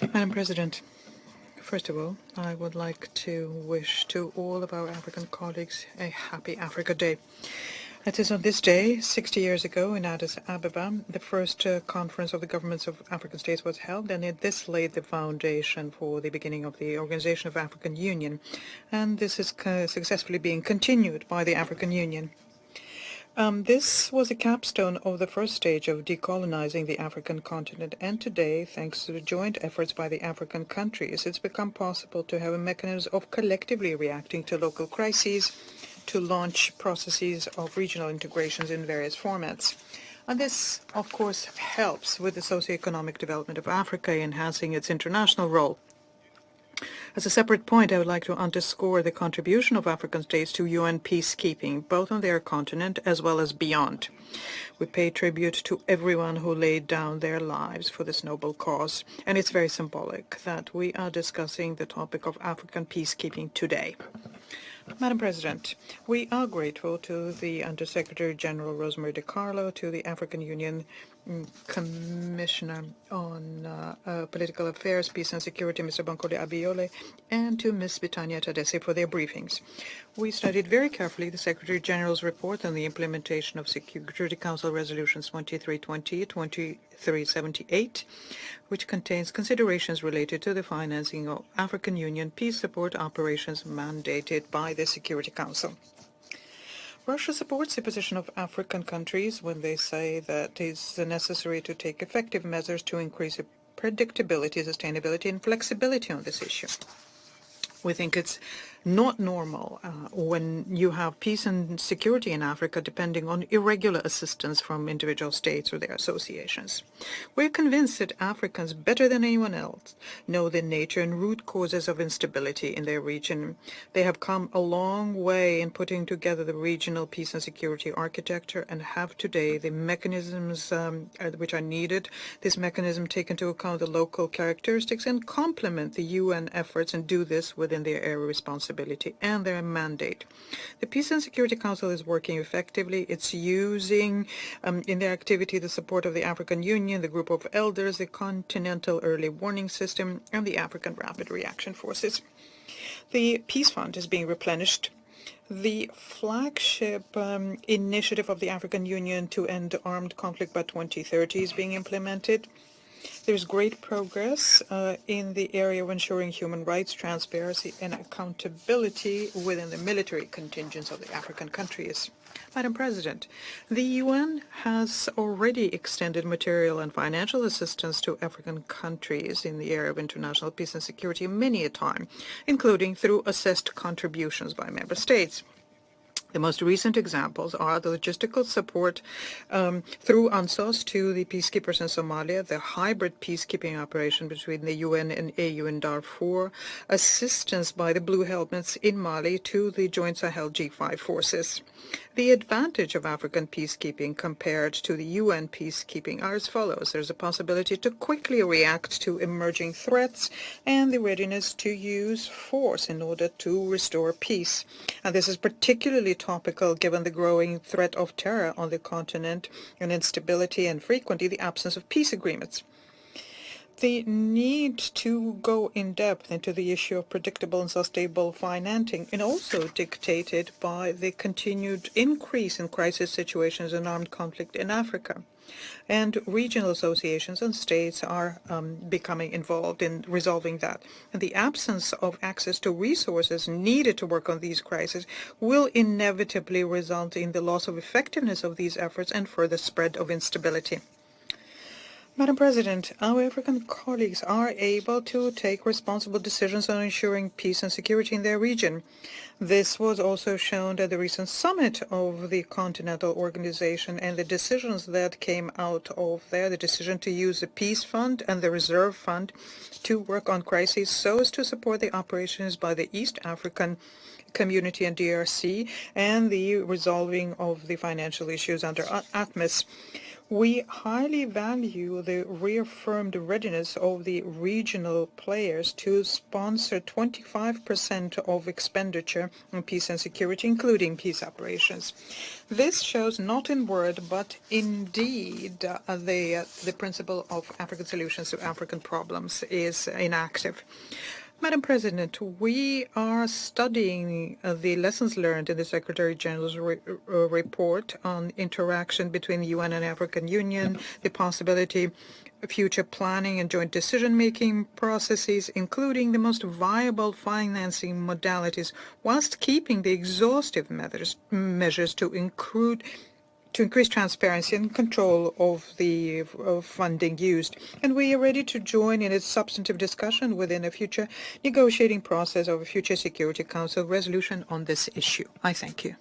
Madam President, first of all, I would like to wish to all of our African colleagues a happy Africa Day. It is on this day, 60 years ago, in Addis Ababa, the first conference of the governments of African states was held, and this laid the foundation for the beginning of the Organization of African Union. And this is successfully being continued by the African Union. This was a capstone of the first stage of decolonizing the African continent, and today, thanks to the joint efforts by the African countries, it's become possible to have a mechanism of collectively reacting to local crises, to launch processes of regional integrations in various formats. And this, of course, helps with the socioeconomic development of Africa, enhancing its international role. As a separate point, I would like to underscore the contribution of African states to UN peacekeeping, both on their continent as well as beyond. We pay tribute to everyone who laid down their lives for this noble cause, and it's very symbolic that we are discussing the topic of African peacekeeping today. Madam President, we are grateful to the Undersecretary General Rosemary DiCarlo, to the African Union Commissioner on Political Affairs, Peace and Security, Mr. Bankole Abiole, and to Ms. Bitania Tadesse for their briefings. We studied very carefully the Secretary General's report on the implementation of Security Council Resolutions 2320, 2378, which contains considerations related to the financing of African Union peace support operations mandated by the Security Council. Russia supports the position of African countries when they say that it is necessary to take effective measures to increase predictability, sustainability, and flexibility on this issue. We think it's not normal when you have peace and security in Africa depending on irregular assistance from individual states or their associations. We're convinced that Africans, better than anyone else, know the nature and root causes of instability in their region. They have come a long way in putting together the regional peace and security architecture and have today the mechanisms which are needed. This mechanism take into account the local characteristics and complement the UN efforts and do this within their area of responsibility and their mandate. The Peace and Security Council is working effectively. It's using in their activity the support of the African Union, the Group of Elders, the Continental Early Warning System, and the African Rapid Reaction Forces. The Peace Fund is being replenished. The flagship initiative of the African Union to end armed conflict by 2030 is being implemented. There's great progress in the area of ensuring human rights, transparency, and accountability within the military contingents of the African countries. Madam President, the UN has already extended material and financial assistance to African countries in the area of international peace and security many a time, including through assessed contributions by member states. The most recent examples are the logistical support through UNSOS to the peacekeepers in Somalia, the hybrid peacekeeping operation between the UN and AU in Darfur, assistance by the Blue Helmets in Mali to the Joint Sahel G5 forces. The advantage of African peacekeeping compared to the UN peacekeeping are as follows. There's a possibility to quickly react to emerging threats and the readiness to use force in order to restore peace. And this is particularly topical given the growing threat of terror on the continent and instability and frequently the absence of peace agreements. The need to go in depth into the issue of predictable and sustainable financing is also dictated by the continued increase in crisis situations and armed conflict in Africa. And regional associations and states are becoming involved in resolving that. And the absence of access to resources needed to work on these crises will inevitably result in the loss of effectiveness of these efforts and further spread of instability. Madam President, our African colleagues are able to take responsible decisions on ensuring peace and security in their region. This was also shown at the recent summit of the Continental Organization and the decisions that came out of there, the decision to use the Peace Fund and the Reserve Fund to work on crises so as to support the operations by the East African Community and DRC and the resolving of the financial issues under ATMIS. We highly value the reaffirmed readiness of the regional players to sponsor 25% of expenditure on peace and security, including peace operations. This shows not in word but in deed the principle of African solutions to African problems is inactive. Madam President, we are studying the lessons learned in the Secretary General's report on interaction between the UN and African Union, the possibility of future planning and joint decision-making processes, including the most viable financing modalities, whilst keeping the exhaustive measures to increase transparency and control of the funding used. And we are ready to join in a substantive discussion within a future negotiating process of a future Security Council resolution on this issue. I thank you.